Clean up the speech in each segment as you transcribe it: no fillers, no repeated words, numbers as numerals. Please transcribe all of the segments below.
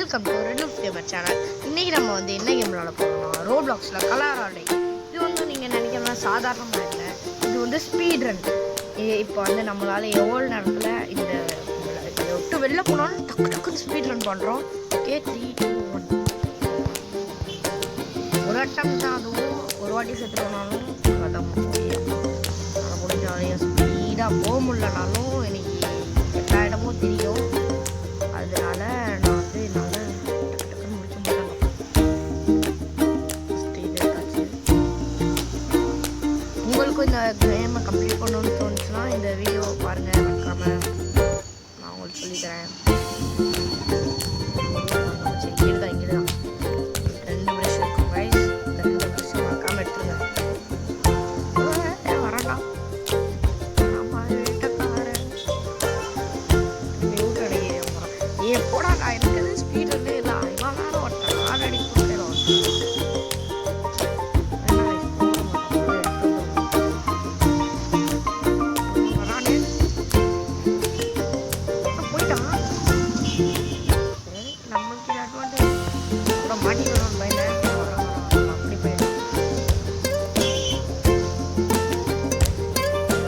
Welcome to Redloop gamer channel. இன்றைக்கி நம்ம வந்து என்ன கேம் விளாட போகிறோம்னா ரோப்ளாக்ஸில் கலர் ஆடை. இது வந்து நீங்கள் நினைக்கலாம் சாதாரணமாக இல்லை, இது வந்து ஸ்பீட் ரன். இப்போ வந்து நம்மளால் எவ்வளோ நேரத்தில் இந்த இதை விட்டு வெளில போனாலும் டக்கு டக்குன்னு ஸ்பீட் ரன் பண்ணுறோம். ஓகே, 3, 2, 1. ஒரு அட்டம் தான், அதுவும் ஒரு வாட்டி செத்து போனாலும் கதம் அதை முடிஞ்ச வரையும் ஸ்பீடாக போக முடியலனாலும் எனக்கு எல்லா இடமும் தெரியும். அதனால நான் வந்து என்னால் டக்கு டக்குன்னு முடிக்க முடியல. உங்களுக்கும் இந்த கேமை கம்ப்ளீட் பண்ணணும்னு தோணுச்சுன்னா இந்த வீடியோவை பாருங்கள், மறக்காமல் நான் உங்களுக்கு சொல்லித்தரேன். இங்கே தான் 2 ப்ரஷ் இருக்கும் கைஸ். இந்த 2 ப்ரஷ்ஷை மறக்காமல் எடுத்துருங்க. வரலாம் போடா, நான் இருக்கிறது ஸ்பீடு இல்லை. இவன் வேற ஒருத்தன் ஆல்ரெடி கொடுத்துருவான். போயிட்டான். நம்மளுக்கு இது அட்வான்டேஜ். அப்புறம் மாட்டிக்கணும்னு பயந்தேன். அப்படி போயிடும்.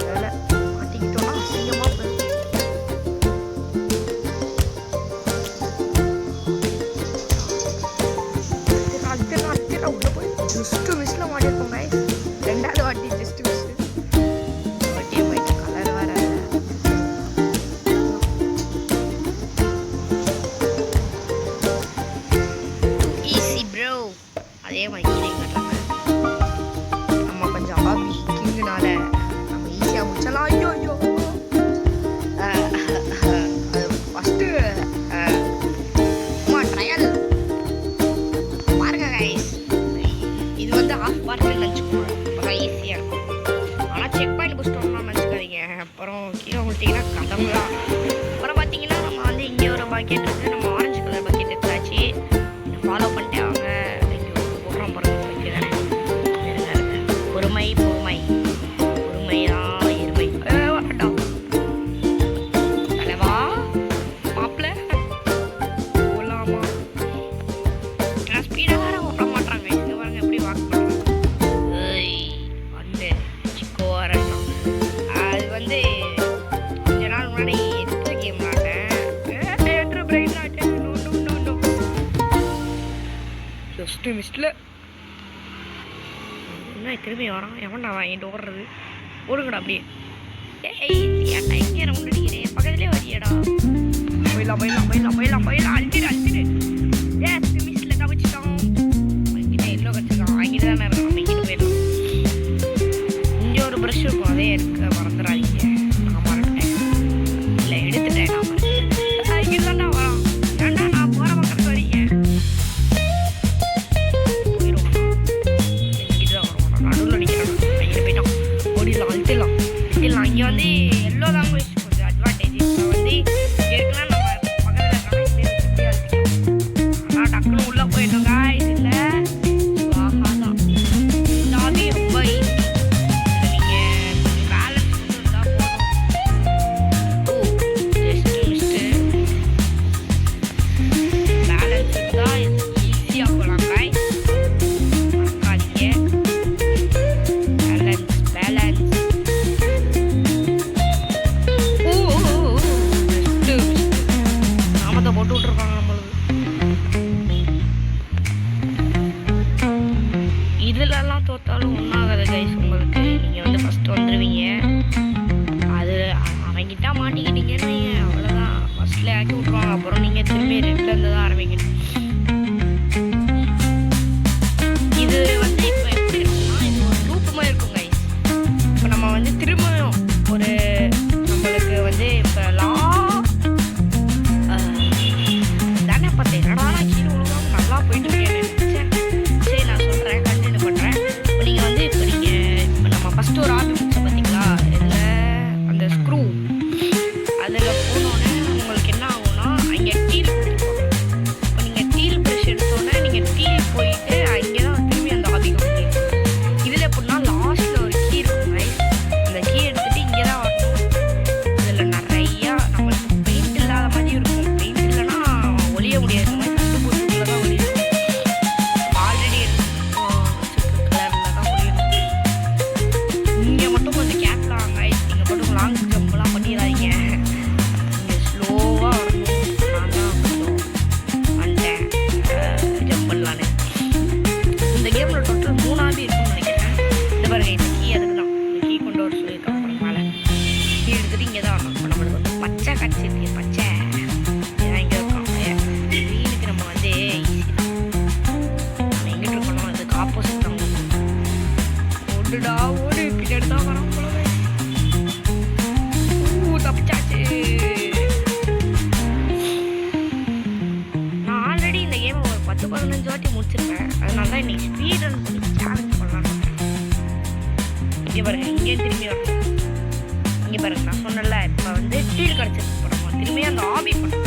வேலை மாட்டிக்கிட்டோம்னா அசிங்கமாக போயிடும். ஜஸ்ட்டு மிஸ்ஸில் மாட்டிருக்கோம் கைஸ். 2வது வாட்டி ஜஸ்ட்டு மிஸ். வாட்டியே போயிட்டு கலர் வர ஈஸி ப்ரோ. அதே மாதிரி கட்டுறாங்க. நம்ம கொஞ்சம் ஹாபி கிங்குனால நம்ம ஈஸியாக முடிச்சலாம். ஐயோ ஐயோ, அது ஃபஸ்ட்டு ட்ரையல் பாருங்க கைஸ். இது வந்து ஆஃப் பார்க்கில் நினச்சிக்கோங்க, அப்போதான் ஈஸியாக இருக்கும். ஆனால் செக் பாயிண்ட் பிடிச்சிட்டோம்னா நினச்சிக்காதீங்க, அப்புறம் கீழே விட்டிங்கன்னா கதவு தான். அப்புறம் பார்த்தீங்கன்னா நம்ம வந்து இங்கே ஒரு பக்கெட் இருக்குது, நம்ம ஆரஞ்சு கலர் பக்கெட் எடுத்தாச்சு. ஃபாலோ பண்ணிட்டு அவங்க போடுறோம் பாருங்க. தானே பொறுமை பொறுமை பொறுமையா எருமை வரட்டும். தலைவா மாப்பிள்ள போகலாமா? ஸ்பீடாக வேறு ஓட மாட்டாங்க. இங்கே பாருங்க எப்படி வாக் பண்ணுறாங்க. வந்து சிக்கோ வரட்டும். அது வந்து கொஞ்ச நாள் முன்னாடி எந்த கேம் விளாண்டேன், பிரெயின் விளாண்டேன். ஜஸ்ட்டு மிஸ்டில் என்ன திரும்பி வரான். எவன்டா வாங்கிட்டு ஓடுறது? ஓடுங்கடா அப்படியே. ஏன்டா இங்கே ரவுண்ட் அடிக்கிறேன், பக்கத்துலேயே வரியாடா. போயிடலாம் போயிடலாம் போயிடலாம் போயிடலாம் போயிடலாம். அழுத்திடு அழுத்திடு. மிஸ்டில் தவிச்சிட்டோம். வாங்கிட்டு எல்லோ கற்றுக்கலாம். வாங்கிட்டு தானே இருக்கோம். நம்ம இங்கிட்டு போயிடலாம். இங்கே ஒரு ப்ரஷ் இருக்கும், அதே இருக்க மறந்துடாதீங்க. நான் மறந்துட்டேன், இல்லை எடுத்துட்டேன். நான் மறந்துட்டேன். இங்கே தான்டா வரோம். ஏன்டா நான் போகிற பக்கத்துக்கு வரீங்க? போயிடுவோம். இங்கிட்டு தான் வரோம். நடுவில் அடிக்கிறாங்க. இங்கே போயிட்டோம். ஓடிடலாம், அழுத்திடலாம் அழுத்திடலாம். இங்கே வந்து எல்லோ தான் கொஞ்சம் அட்வான்டேஜ். இப்போ வந்து ஏற்கனவே நம்ம பக்கத்தில் இருக்காங்க. டக்குன்னு உள்ளே போயிட்டோம் காய்ஸ். இல்லை ஆஹாதான் லாபி ரொம்ப ஈஸி. நீங்கள் பேலன்ஸ் இருந்தால் போதும். ஜஸ்ட்டு மிஸ்ட்டு பேலன்ஸ் இருந்தால் ஈஸியாக போகலாம் காய்ஸ். மறக்காதீங்க பேலன்ஸ் பேலன்ஸ். ஜஸ்ட்டு நாமத்தை போட்டு விட்ருக்காங்க நம்மளுக்கு. இதுலலாம் தோத்தாலும் ஒன்றாகாது கைஸ். உங்களுக்கு நீங்கள் வந்து ஃபஸ்ட்டு வந்துடுவீங்க. அது அவங்கிட்ட மாட்டிக்கிட்டீங்கன்னு அவ்வளோதான். ஃபஸ்ட்டில் ஆக்கி விட்ருவாங்க. அப்புறம் நீங்கள் திரும்பி ரெண்டுலேருந்து தான் ஆரம்பிக்கணும். இது வந்து இப்போ எப்படி இருக்கும்னா, இது ஒரு லூப் மாதிரி இருக்கும் கைஸ். இப்போ நம்ம வந்து திரும்பவும் ஒரு நம்மளுக்கு வந்து இப்போ தானே பார்த்தேன். என்னடா நான் கீழே விழுவாங்க நல்லா போயிட்டு இருக்கேன். சரி நான் சொல்கிறேன், கண்டினியூ பண்ணுறேன். இப்போ நீங்கள் வந்து இப்போ நம்ம ஃபஸ்ட்டு ஒரு ஆர்டர் முடிச்சோம் பார்த்தீங்களா, இதில் அந்த ஸ்க்ரூ அதில் போனோடனே உங்களுக்கு என்ன ஆகும்னா, அங்கே கீழே கொடுத்துருப்பாங்க. அதான் இன்னைக்கு ஸ்பீட் ரன் பண்ணி சேலஞ்ச் பண்ணலான்னு. இங்கே பாருங்க, இங்கே திரும்பி வரணும். இங்கே பாருங்க, நான் சொன்னல இப்போ வந்து டீல் கிடச்சிருக்கு போடமா, திரும்பி அந்த ஆபி பண்ணணும்.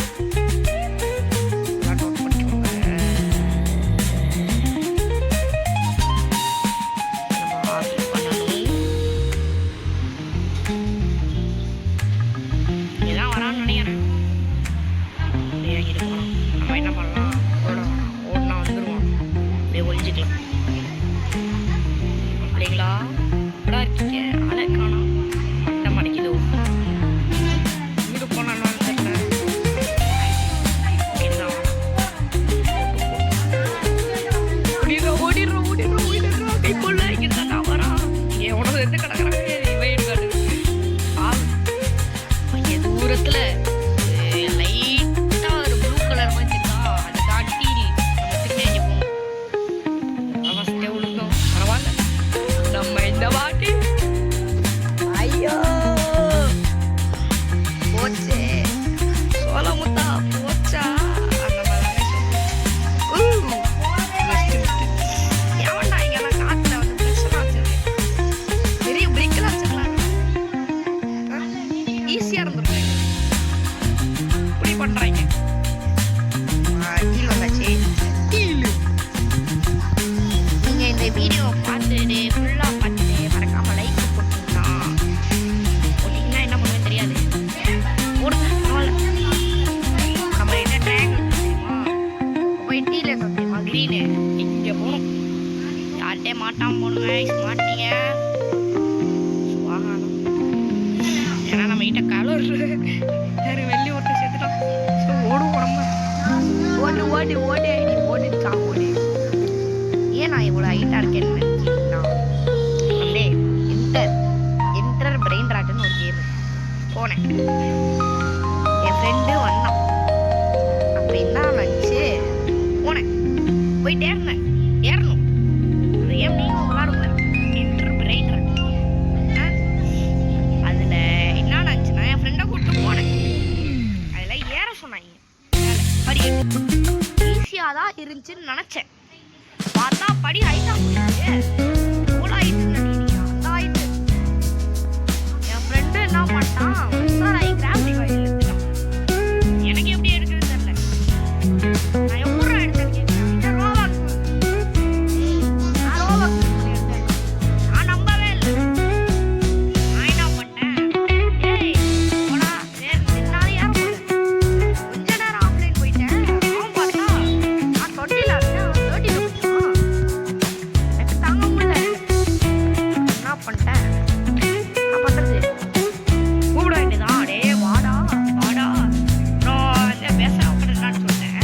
மாட்டாம போடுங்க, மாட்டீங்க ஏன்னா நம்ம கிட்ட கலர் வேறு வெள்ளி ஒருத்தர் சேர்த்துட்டோம். ஸோ ஓடும் உடம்பு ஓடி ஓடி ஓடி ஓடிக்கா ஓடி. ஏன் நான் இவ்வளோ ஹைட்டாக இருக்கேன்னு நினைக்கிறீங்கன்னா வந்து என்டர் பிரெயின் ராட்டுன்னு ஒரு கேம் போனேன். என் ஃப்ரெண்டு வந்தான் அப்படின்னு தான் நினச்சி போனேன். போயிட்டே இருந்தேன், ஏறணும். அந்த கேம் நீங்கள் விளாடுங்க, என்டர் பிரெயின் ராட். அதில் என்ன நினச்சுன்னா என் ஃப்ரெண்டை கூப்பிட்டு போனேன். அதில் ஏற சொன்னாங்க. படி ஈஸியாக தான் இருந்துச்சுன்னு நினச்சேன். பார்த்தா படி ஹைட்டாக போயிடுச்சு. எவ்வளோ ஹைட்டு நினைக்கிறீங்க? அந்த ஹைட்டு. என் ஃப்ரெண்டு என்ன பண்ணிட்டான், கிராஃபிக் வாயில் எடுத்துட்டான். எனக்கு எப்படி எடுக்குதுன்னு தெரியல. நான் எப்படி எடுத்தேன்னு கேட்குறேன். இந்த ரோபாக்ஸ் நான் ரோபாக்ஸ் பண்ணி எடுத்தேன். நான் நம்பவே இல்லை. நான் என்ன பண்ணேன், ஏய் போடா சரி என்னால் ஏற முடியல. கொஞ்ச நேரம் ஆஃப்லைன் போயிட்டேன். அவன் பார்த்தா நான் 20ல் இருக்கேன், 30ல் போயிட்டான். எனக்கு தாங்க முடியல. என்ன பண்ணிட்டேன், நான் பண்ணுறது கூப்பிட வேண்டியதான். அடே வாடா வாடா, நான் பேச உட்காந்துருக்கான்னு சொன்னேன்.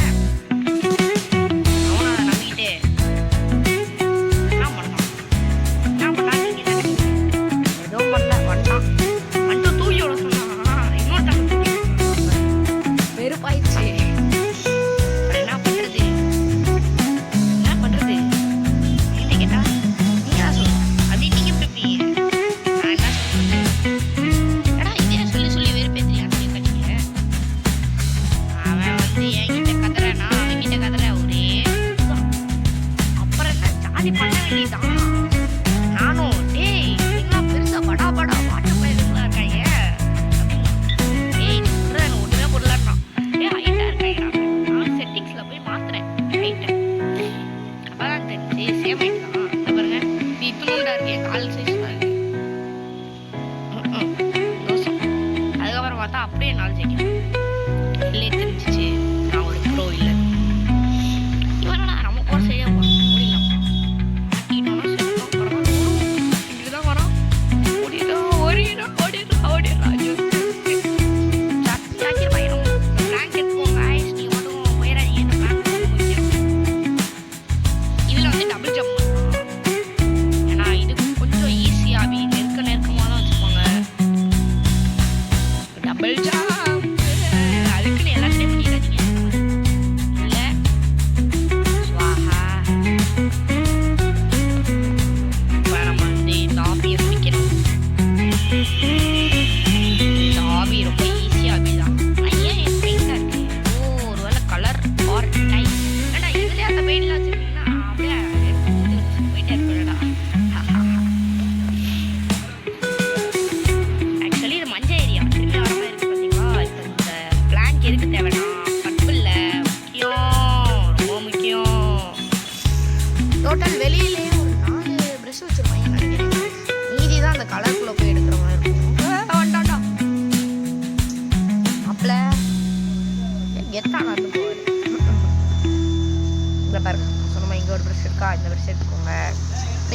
இதை பாருங்க சொன்னமா இங்கே ஒரு ப்ரெஷ் இருக்கா, இந்த ப்ரெஷ் எடுத்துக்கோங்க.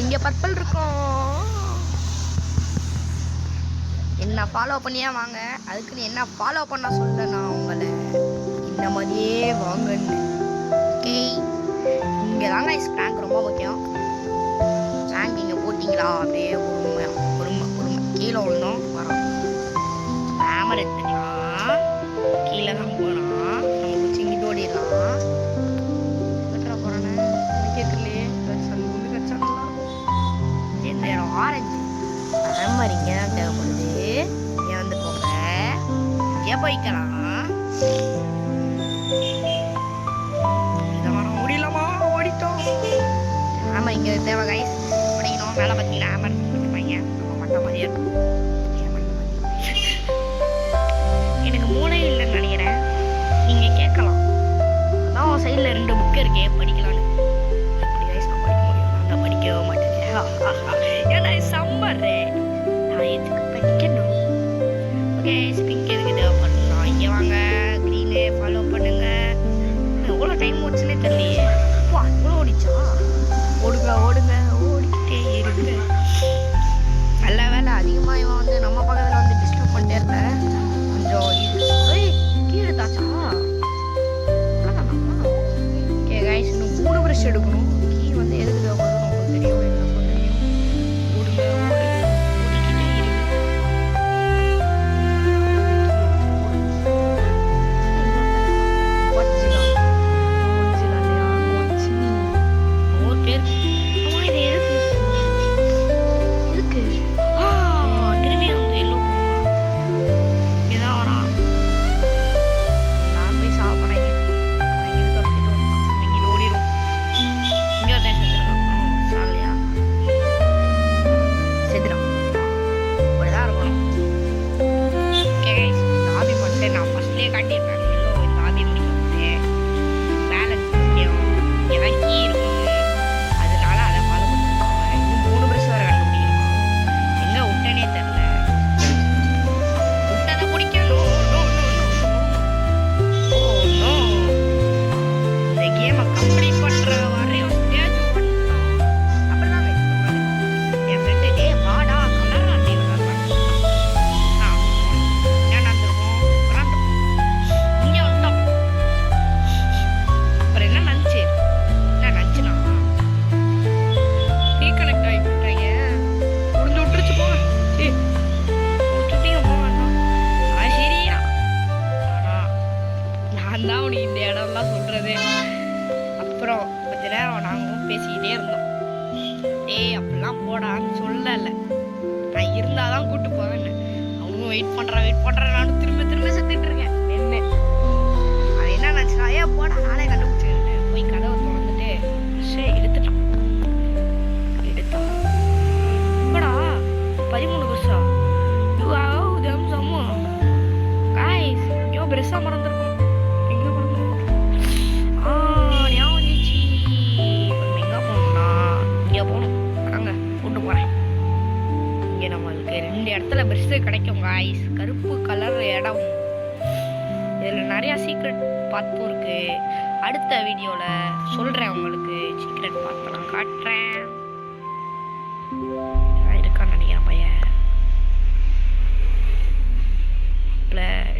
இங்கே பர்பிள் இருக்கும். என்ன ஃபாலோ பண்ணியா வாங்க, அதுக்குன்னு என்ன ஃபாலோ பண்ண சொல்ல நான் உங்களை இந்த மாதிரியே வாங்கன்னு. ஓகே, இங்கே தாங்க ஸ்ப்ராங்க் ரொம்ப முக்கியம். ஸ்ப்ராங்க் இங்கே போட்டிங்களா அப்படியே பொறுமை கீழே விழுந்தோம் வரோம். ஸ்பேமர் எடுத்துக்கலாம், கீழே தான் போகிறோம். நம்ம குச்சி இங்கிட்டு ஓடிடலாம். கட்டுற போகிறேன்னு கேட்கலையே, ஒன்று கச்சா எந்த இடம் ஆரஞ்சு அதே மாதிரி இங்கே தான் தேவைப்படுது. இங்கே வந்துக்கோங்க, இங்கே போய்க்கலாம். முடியலாமா, ஓடிட்டோம். ஆமாம், இங்கே தேவை கைஸ் படிக்கணும். மேலே பார்த்தீங்கன்னா ஆமர் கொடுத்துருப்பாங்க, நம்ம மட்ட மாதிரியே இருக்கும். எனக்கு மூளை இல்லைன்னு நினைக்கிறேன். நீங்கள் கேட்கலாம், அதான் சைடில் 2 புக்கு இருக்கே படிக்கலான்னு. எப்படி கைஸ் நான் படிக்க முடியும்? நான் படிக்கவே மாட்டேன். ஏன்னா சம்மர் நான் எதுக்கு படிக்கணும்? ஓகே, பிங்க் எதுக்கு தேவைப்படலாம்? இங்கே வாங்க, க்ரீனு ஃபாலோ பண்ணுங்க. எவ்வளோ டைம் ஓடிச்சுன்னே தெரியலையே. வா, இவ்வளோ ஓடிச்சா? ஓடுங்க ஓடிக்கிட்டே இருக்கு. நல்ல வேலை அதிகமாக இவன் வந்து நம்ம பக்கத்தில் வந்து டிஸ்டர்ப் பண்ணிட்டே இருந்த கொஞ்சம் கீழே தாச்சா. ஓகே கைஸ், இன்னும் 3 ப்ரஷ் எடுக்கணும். கீ வந்து எதுக்கு தேவைப்படுது உங்களுக்கு தெரியும், எனக்கும் தெரியும். ஓடிக்கிட்டே இருக்கு. பேசிக்கிட்டே இருந்தோம். அப்படிலாம் போடான்னு சொல்லலை, நான் இருந்தாதான் கூட்டு போவேன்னு. அவனும் வெயிட் பண்றேன், நானும் திரும்ப செத்துட்டு இருக்கேன். என்ன அது என்ன நினச்சா, போடா நானே கண்டுபிடிச்சிருக்கேன். போய் கதவை திறந்துட்டு எடுத்துட்டான். போடா 13 வருஷா காய்ஸ் யோ பெருசா மறந்துருக்கோம். எங்க மறந்துருக்கோம்? ஞாபகம் வந்துச்சு. எங்க போகணும்னா இங்கே போகணும். அங்க கூட்டு போறேன். இங்கே நம்மளுக்கு 2 இடத்துல பெருசு கிடைக்கும் காய்ஸ். கருப்பு கலர் இடம். இதில் நிறையா சீக்ரெட் பார்த்தும் இருக்கு. அடுத்த வீடியோவில் சொல்கிறேன் உங்களுக்கு. சீக்ரெட் பார்த்தலாம் காட்டுறேன். இருக்கான்னு நினைக்கிறேன் பையன்.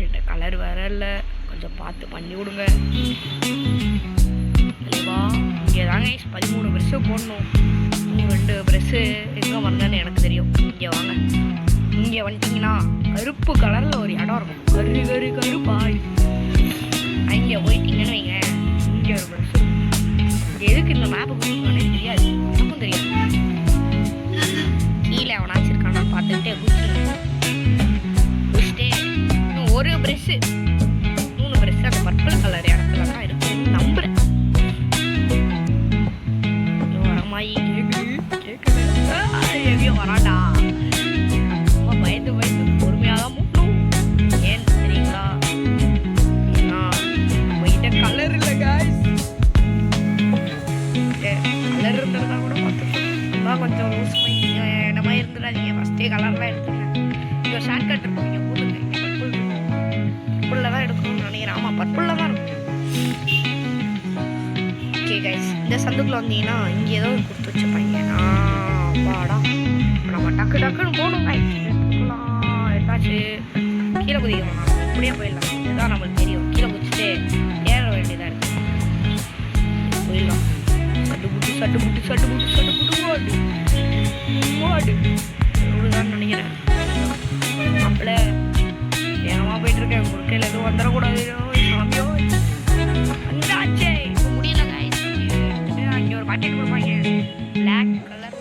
இந்த கலர் வரல, கொஞ்சம் பார்த்து பண்ணி விடுங்க. தெளிவா இங்கே தாங்க 13 ப்ரெஷ்ஷு போடணும். 2 ப்ரெஷ்ஷு எங்கே வந்தேன்னு எனக்கு தெரியும். இங்கே வாங்க, இங்கே வந்துட்டிங்கன்னா கருப்பு கலரில் ஒரு இடம் இருக்கும். கருப்பாய் அங்கே போயிட்டீங்கன்னு வைங்க. இங்கே ஒரு ப்ரெஷ்ஷு. இங்கே எதுக்கு இந்த மேப்பு கொடுக்கணும்னே தெரியாது, எனக்கும் தெரியாது. கீழே அவனாச்சும் இருக்கானா பார்த்துக்கிட்டே குடிச்சிட்டே இன்னும் 1 ப்ரெஷ்ஷு 3 ப்ரெஷ்ஷு அந்த பர்பிள் கலர் இடத்துல தான் இருக்குன்னு நம்புறேன். வரமாயி கேட்குது எங்கேயோ வராண்டா. பயந்து பொறுமையாக தான் மூட்டணும். ஏன் தெரியுங்களா? ஏன்னா நம்மகிட்ட கலர் இல்லை காய்ஸ். கலர் இருந்ததுனா கூட பார்த்துக்கலாம். அதான் கொஞ்சம் யூஸ் பண்ணி நம்ம இருந்துடாதீங்க. ஃபஸ்ட்டே கலர்லாம் எடுத்துங்க. இங்கே ஒரு ஷார்ட் கட் இருக்கும், இங்கே போட்டுங்க. பர்பிளில் தான் எடுக்கணும்னு நினைக்கிறேன். ஆமாம், பர்பிளில் தான் இருக்கும். ஓகே கைஸ், இந்த சந்துக்குள்ள வந்தீங்கன்னா இங்கே ஏதோ கொடுத்து வச்சுப்பாங்க. வாடா நம்ம டக்கு டக்குன்னு போகணும் கைஸ். எதாச்சு கீழே குதிக்கணும். இப்படியே போயிடலாம். இதுதான் நம்மளுக்கு தெரியும். கீழே குதிச்சுட்டு ஏற வேண்டியதாக இருக்கு. போயிடலாம். சட்டு புட்டு சட்டு புட்டு சட்டு புட்டு சட்டு புட்டு ஓடு ஓடு ஓடுதான்னு நினைக்கிறேன். மாப்பிள்ள ஏமா போயிட்டு இருக்கேன். முறுக்கையில் எதுவும் வந்துடக்கூடாது. சாமியோ வந்தாச்சே. இப்போ முடியல கைஸ். அங்கே ஒரு பாக்கெட் கொடுப்பாங்க பிளாக் கலரில்.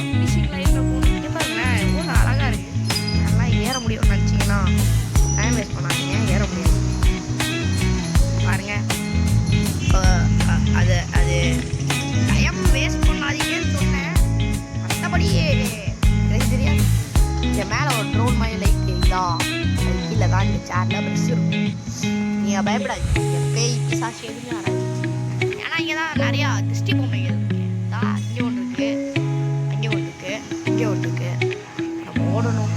ஃபினிஷிங் லைனில் போகணும். இங்கே பாருங்களேன், எவ்வளோ அழகாக இருக்குது. நல்லா ஏற முடியும்னு நினச்சிங்கன்னா டைம் வேஸ்ட் பண்ணாதீங்க. ஏற முடியாது பாருங்க. அது அது டைம் வேஸ்ட் பண்ணாதீங்கன்னு சொன்னேன். மற்றபடி எனக்கு தெரியாது. இந்த மேலே ஒரு ட்ரோன் மாதிரி லைட் தெரியுதா? அது கீழே தான் இந்த சேரில் ப்ரெஷ் இருக்கும். நீங்கள் பயப்படாதீங்க. பேய் பிசாசு எதுவுமே வராது. ஏன்னா இங்கே தான் நிறையா திருஷ்டி பொம்மைகள் இருக்குது. இங்கே ஒன்று இருக்குது, அங்கே ஒன்று இருக்குது, இங்கே ஒன்று இருக்குது. நம்ம ஓடணும்.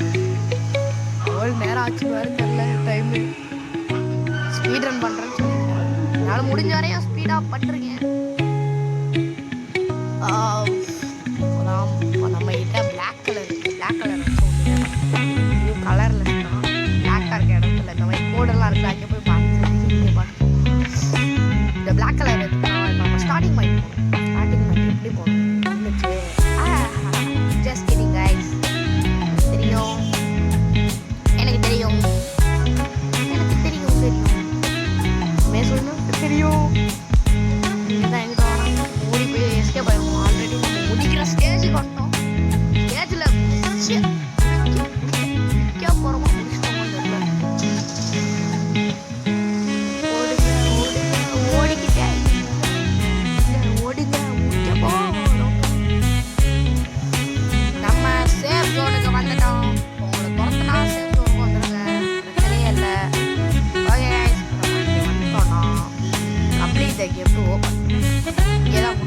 எவ்வளோ நேரம் ஆச்சு வேறு தெரில. டைமு ஸ்பீட் ரன் பண்ணுறேன்னு சொல்லியிருக்கேன். என்னால் முடிஞ்ச வரையும் ஸ்பீடாக பண்ணுறீங்க. நம்ம கிட்ட பிளாக் கலர் இருக்குது. பிளாக் கலர் ப்ளூ கலரில் இருக்கலாம். பிளாக்காக இருக்க இடத்துல இந்த மாதிரி கோடெல்லாம் இருக்குது. அங்கே போய் பார்த்து இந்த பிளாக் கலர் எடுத்துக்கலாம். நம்ம ஸ்டார்டிங் பாயிண்ட் போகணும். ஸ்டார்டிங் பாயிண்ட் எப்படி போகணும் இருந்துச்சு. Just kidding guys. தெரியும், எனக்கு தெரியும், எனக்கு தெரியும் தெரியும் சொல்லணும் தெரியும். இதுதான் எங்கிட்ட வரோம். ஓடி போய் எஸ்கேப் ஆகிடும். ஆல்ரெடி நம்ம முடிக்கிற ஸ்டேஜுக்கு வந்துட்டோம். ஸ்டேஜில் முடிச்சு போகிறோமா முடிச்சிட்டோமா தெரியல. ஓடுங்க ஓடுங்க ஓடிக்கிட்டே ஓடுங்க முடிக்க போகிறோம். நம்ம சேஃப் ஜோனுக்கு வந்துட்டோம். உங்களை துரத்துனா சேஃப் ஜோனுக்கு வந்துடுங்க. பிரச்சனையே இல்லை. ஓகே வந்துட்டோம்னா complete the game to open. இங்கே தான்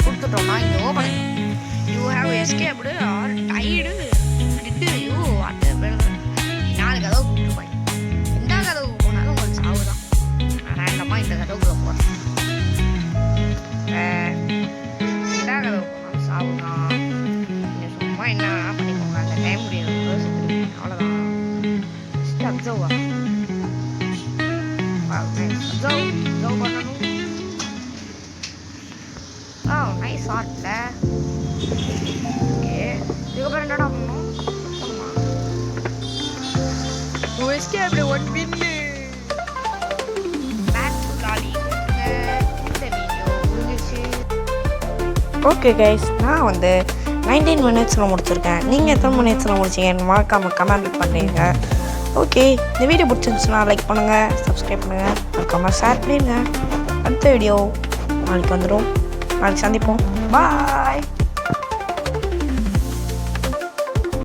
கொடுத்துட்டோம்னா இங்கே open. You have escaped or died did you what நாலு கதவு கூப்பிட்டுருப்பாங்க. எந்த கதவுக்கு போனாலும் உங்களுக்கு சாவு தான். நான் ரேண்டமாக இந்த கதவுக்குள்ள போகிறேன். எந்த கதவு போனாலும் சாவு தான். நீங்கள் சும்மா என்ன வேணால் பண்ணிக்கோங்க. அந்த டைம் முடியாது. அவ்வளோதான். ஜஸ்ட் அப்சர்வா அப்சர்வ் பண்ணணும். நைஸ் ஷாட்ல. ஓகே, இதுக்கப்புறம் என்னடா பண்ணணும்? Escape one win. Back to lobby. இந்த வீடியோ முடிஞ்சிச்சு. ஓகே கைஸ், நான் 19 மினிட்ஸில் முடிச்சிருக்கேன். நீங்கள் எத்தனை மினிட்ஸில் முடிச்சிங்கன்னு மறக்காமல் கமெண்ட் பண்ணுங்க. ஓகே, இந்த வீடியோ பிடிச்சிருந்துச்சுன்னா லைக் பண்ணுங்கள், சப்ஸ்கிரைப் பண்ணுங்கள், மறக்காமல் ஷேர் பண்ணிடுங்க. அடுத்த வீடியோ நாளைக்கு வந்துடும். நாளைக்கு சந்திப்போம். பாய்.